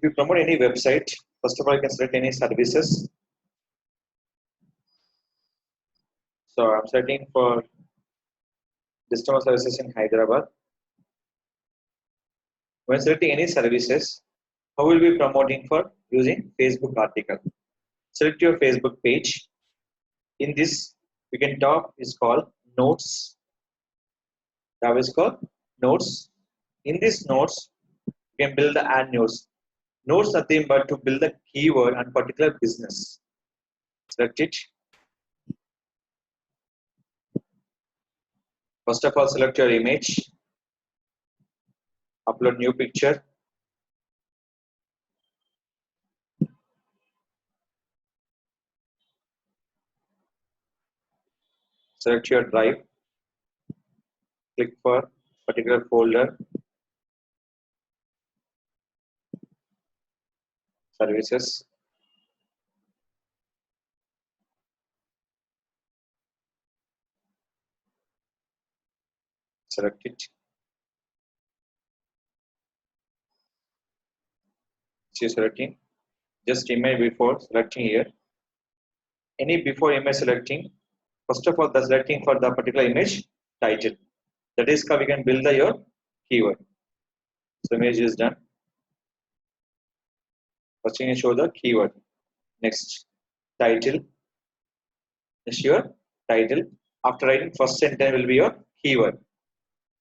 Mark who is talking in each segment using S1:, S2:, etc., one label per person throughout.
S1: if you promote any website, first of all, you can select any services. So I'm searching for customer services in Hyderabad. When selecting any services, how will we be promoting for using Facebook article? Select your Facebook page. In this, we can top is called notes. That is called notes. In this notes, you can build the ad notes. Notes nothing but to build the keyword and particular business. Select it. First of all, select your image. Upload new picture. Select your drive. Click for particular folder. Services. Select it. See selecting. Just image before selecting here. Any before image selecting. First of all, the selecting for the particular image title. That is how we can build your keyword. So image is done. First you can show the keyword. Next title. Next your title. After writing first sentence will be your keyword.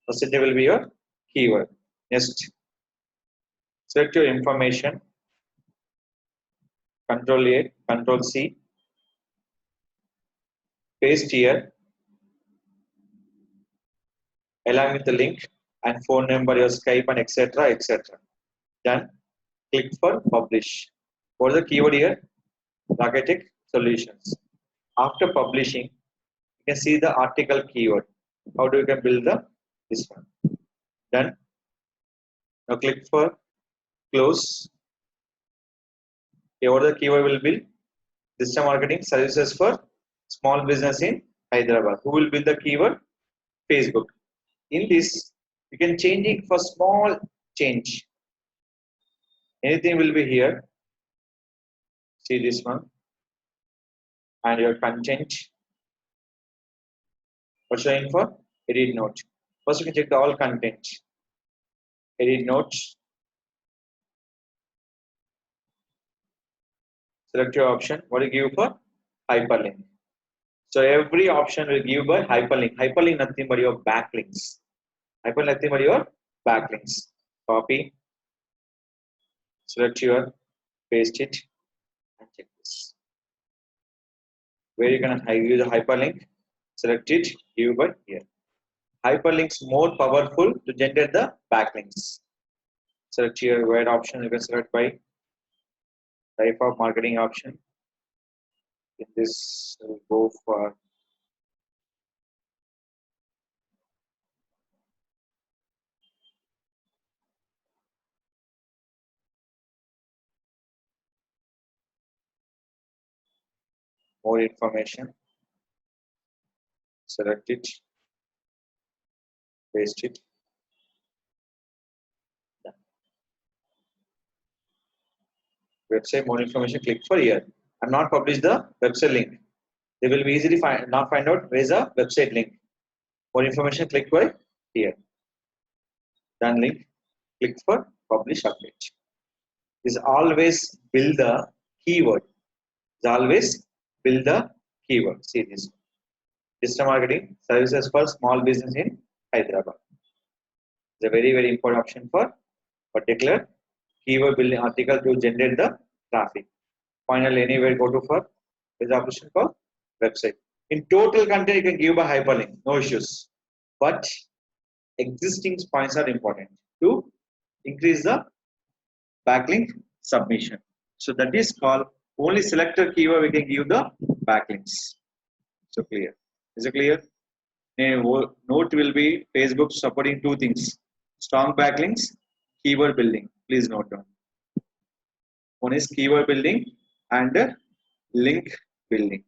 S1: First sentence will be your keyword. Next, select your information. Control A, Control C. Paste here. Along with the link and phone number, your Skype and etc. etc. Done. Click for publish. What is the keyword here? Rakesh solutions. After publishing, you can see the article keyword. How do you can build this one? Done. Now click for close. Here, what the keyword will be? Digital marketing services for small business in Hyderabad. Who will build the keyword? Facebook. In this, you can change it for small change. Anything will be here. See this one. And your content. What's showing for? Edit note. First, you can check the all content. Edit notes. Select your option. What do you give for? Hyperlink. So every option will give by hyperlink. Hyperlink nothing but your backlinks. Hyperlink nothing but your backlinks. Copy. Select your, paste it, and check this. Where you can use the hyperlink, select it, give by here. Hyperlinks more powerful to generate the backlinks. Select your word option, you can select by type of marketing option. In this, we'll go for more information. Select it, paste it. Done. Website more information, click for here. I'm not published the website link. They will be easily find out where is a website link. More information, click by here. Done link, click for publish update. Is always build the keyword. Is always build the keyword. See this. Digital marketing services for small business in Hyderabad. It's a very, very important option for particular keyword building article to generate the traffic. Finally, anywhere go to for is option for website. In total content, you can give a hyperlink, no issues. But existing points are important to increase the backlink submission. So that is called only selected keyword we can give the backlinks. So clear. Is it clear? Note will be Facebook supporting two things: strong backlinks, keyword building. Please note down. One is keyword building and link building.